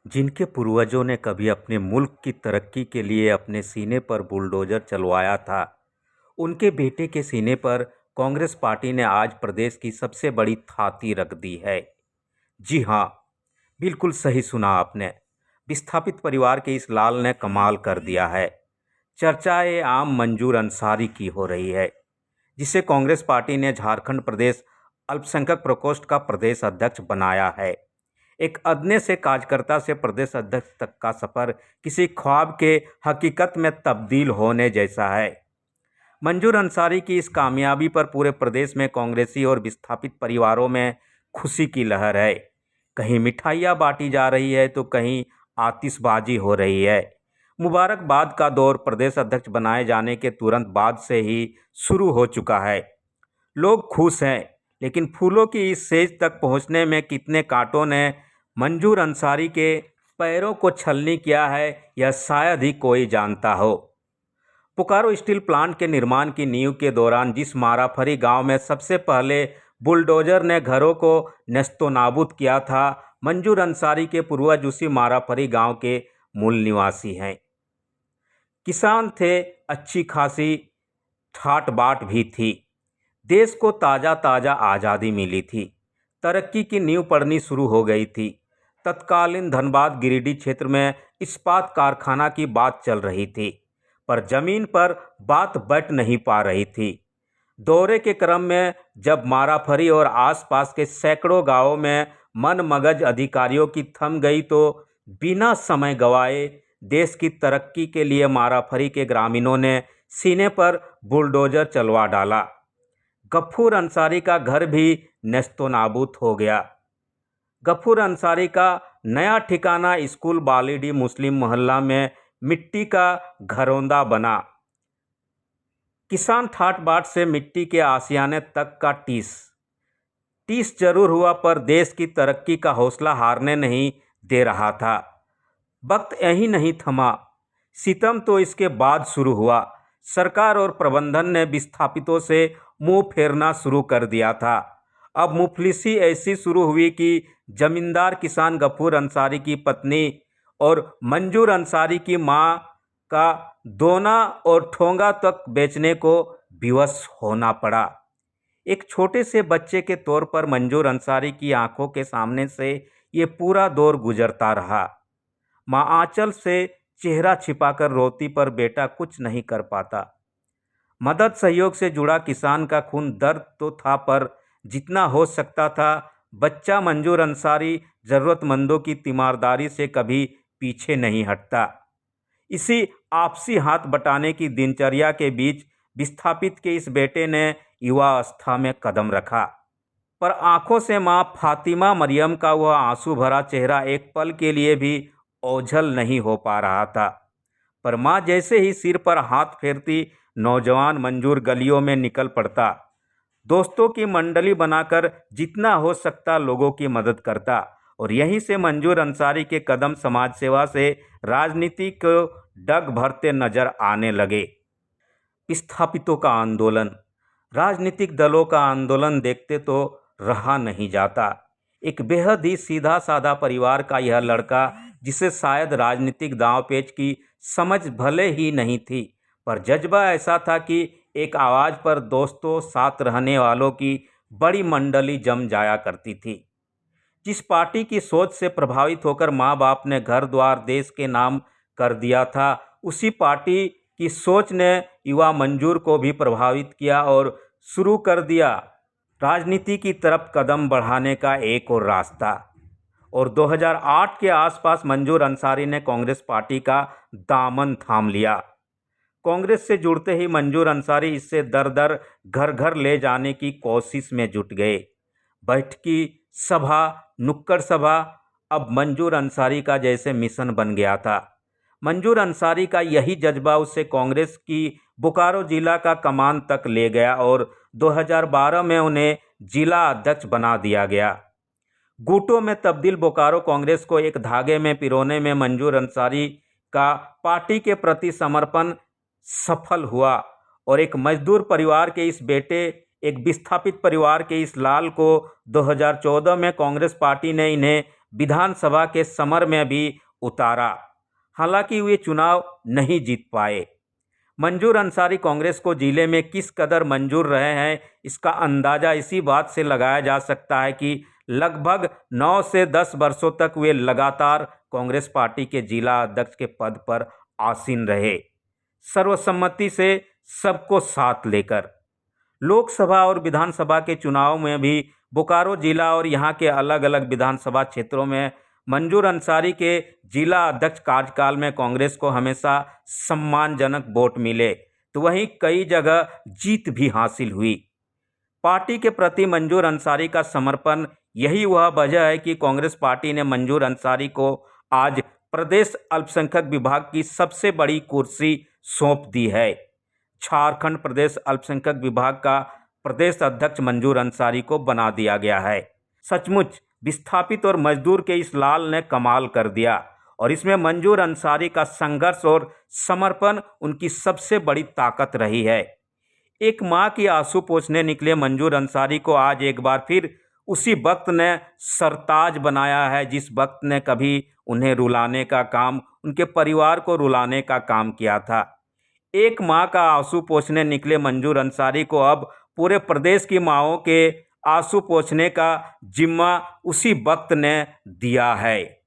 जिनके पूर्वजों ने कभी अपने मुल्क की तरक्की के लिए अपने सीने पर बुलडोजर चलवाया था, उनके बेटे के सीने पर कांग्रेस पार्टी ने आज प्रदेश की सबसे बड़ी थाती रख दी है। जी हाँ, बिल्कुल सही सुना आपने। विस्थापित परिवार के इस लाल ने कमाल कर दिया है। चर्चाएं आम मंजूर अंसारी की हो रही है, जिसे कांग्रेस पार्टी ने झारखंड प्रदेश अल्पसंख्यक प्रकोष्ठ का प्रदेश अध्यक्ष बनाया है। एक अदने से कार्यकर्ता से प्रदेश अध्यक्ष तक का सफर किसी ख्वाब के हकीकत में तब्दील होने जैसा है। मंजूर अंसारी की इस कामयाबी पर पूरे प्रदेश में कांग्रेसी और विस्थापित परिवारों में खुशी की लहर है। कहीं मिठाइयाँ बांटी जा रही है तो कहीं आतिशबाजी हो रही है। मुबारकबाद का दौर प्रदेश अध्यक्ष बनाए जाने के तुरंत बाद से ही शुरू हो चुका है। लोग खुश हैं, लेकिन फूलों की इस सेज तक पहुंचने में कितने कांटों ने मंजूर अंसारी के पैरों को छलनी किया है, यह शायद ही कोई जानता हो। बोकारो स्टील प्लांट के निर्माण की नींव के दौरान जिस माराफरी गांव में सबसे पहले बुलडोजर ने घरों को नेस्तनाबूद किया था, मंजूर अंसारी के पूर्वज उसी माराफरी गांव के मूल निवासी हैं। किसान थे, अच्छी खासी ठाट बाट भी थी। देश को ताज़ा ताज़ा आज़ादी मिली थी। तरक्की की नींव पड़नी शुरू हो गई थी। तत्कालीन धनबाद गिरिडीह क्षेत्र में इस्पात कारखाना की बात चल रही थी, पर जमीन पर बात बट नहीं पा रही थी। दौरे के क्रम में जब माराफरी और आसपास के सैकड़ों गांवों में मन मगज अधिकारियों की थम गई, तो बिना समय गवाए देश की तरक्की के लिए माराफरी के ग्रामीणों ने सीने पर बुलडोजर चलवा डाला। गफूर अंसारी का घर भी नेस्तनाबूद हो गया। गफूर अंसारी का नया ठिकाना स्कूल बालीडी मुस्लिम मोहल्ला में मिट्टी का घरौंदा बना। किसान ठाट बाट से मिट्टी के आशियाने तक का टीस टीस जरूर हुआ, पर देश की तरक्की का हौसला हारने नहीं दे रहा था। वक्त यहीं नहीं थमा। सितम तो इसके बाद शुरू हुआ। सरकार और प्रबंधन ने विस्थापितों से मुंह फेरना शुरू कर दिया था। अब मुफलिसी ऐसी शुरू हुई कि जमींदार किसान गफूर अंसारी की पत्नी और मंजूर अंसारी की मां का दोना और ठोंगा तक बेचने को विवश होना पड़ा। एक छोटे से बच्चे के तौर पर मंजूर अंसारी की आंखों के सामने से ये पूरा दौर गुजरता रहा। मां आंचल से चेहरा छिपाकर रोती, पर बेटा कुछ नहीं कर पाता। मदद सहयोग से जुड़ा किसान का खून दर्द तो था, पर जितना हो सकता था बच्चा मंजूर अंसारी ज़रूरतमंदों की तीमारदारी से कभी पीछे नहीं हटता। इसी आपसी हाथ बटाने की दिनचर्या के बीच विस्थापित के इस बेटे ने युवावस्था में कदम रखा, पर आंखों से मां फातिमा मरियम का वह आंसू भरा चेहरा एक पल के लिए भी ओझल नहीं हो पा रहा था। पर मां जैसे ही सिर पर हाथ फेरती, नौजवान मंजूर गलियों में निकल पड़ता। दोस्तों की मंडली बनाकर जितना हो सकता लोगों की मदद करता, और यहीं से मंजूर अंसारी के कदम समाज सेवा से राजनीति को डग भरते नजर आने लगे। विस्थापितों का आंदोलन, राजनीतिक दलों का आंदोलन देखते तो रहा नहीं जाता। एक बेहद ही सीधा साधा परिवार का यह लड़का, जिसे शायद राजनीतिक दांवपेच की समझ भले ही नहीं थी, पर जज्बा ऐसा था कि एक आवाज़ पर दोस्तों साथ रहने वालों की बड़ी मंडली जम जाया करती थी। जिस पार्टी की सोच से प्रभावित होकर माँ बाप ने घर द्वार देश के नाम कर दिया था, उसी पार्टी की सोच ने युवा मंजूर को भी प्रभावित किया और शुरू कर दिया राजनीति की तरफ कदम बढ़ाने का एक और रास्ता। और 2008 के आसपास मंजूर अंसारी ने कांग्रेस पार्टी का दामन थाम लिया। कांग्रेस से जुड़ते ही मंजूर अंसारी इससे दर दर घर घर ले जाने की कोशिश में जुट गए। बैठकी सभा, नुक्कड़ सभा अब मंजूर अंसारी का जैसे मिशन बन गया था। मंजूर अंसारी का यही जज्बा उसे कांग्रेस की बोकारो जिला का कमान तक ले गया और 2012 में उन्हें जिला अध्यक्ष बना दिया गया। गुटों में तब्दील बोकारो कांग्रेस को एक धागे में पिरोने में मंजूर अंसारी का पार्टी के प्रति समर्पण सफल हुआ, और एक मजदूर परिवार के इस बेटे, एक विस्थापित परिवार के इस लाल को 2014 में कांग्रेस पार्टी ने इन्हें विधानसभा के समर में भी उतारा। हालांकि वे चुनाव नहीं जीत पाए। मंजूर अंसारी कांग्रेस को जिले में किस कदर मंजूर रहे हैं, इसका अंदाज़ा इसी बात से लगाया जा सकता है कि लगभग 9 से 10 वर्षों तक वे लगातार कांग्रेस पार्टी के जिला अध्यक्ष के पद पर आसीन रहे, सर्वसम्मति से सबको साथ लेकर। लोकसभा और विधानसभा के चुनाव में भी बोकारो जिला और यहाँ के अलग अलग विधानसभा क्षेत्रों में मंजूर अंसारी के जिला अध्यक्ष कार्यकाल में कांग्रेस को हमेशा सम्मानजनक वोट मिले, तो वहीं कई जगह जीत भी हासिल हुई। पार्टी के प्रति मंजूर अंसारी का समर्पण, यही वह वजह है कि कांग्रेस पार्टी ने मंजूर अंसारी को आज प्रदेश अल्पसंख्यक विभाग की सबसे बड़ी कुर्सी सौंप दी है। झारखंड प्रदेश अल्पसंख्यक विभाग का प्रदेश अध्यक्ष मंजूर अंसारी को बना दिया गया है। सचमुच विस्थापित और मजदूर के इस लाल ने कमाल कर दिया और इसमें मंजूर अंसारी का संघर्ष और समर्पण उनकी सबसे बड़ी ताकत रही है। एक माँ की आंसू पोंछने निकले मंजूर अंसारी को आज एक बार फिर उसी वक्त ने सरताज बनाया है जिस वक्त ने कभी उन्हें रुलाने का काम, उनके परिवार को रुलाने का काम किया था। एक माँ का आंसू पोंछने निकले मंजूर अंसारी को अब पूरे प्रदेश की माँओं के आंसू पोंछने का जिम्मा उसी वक्त ने दिया है।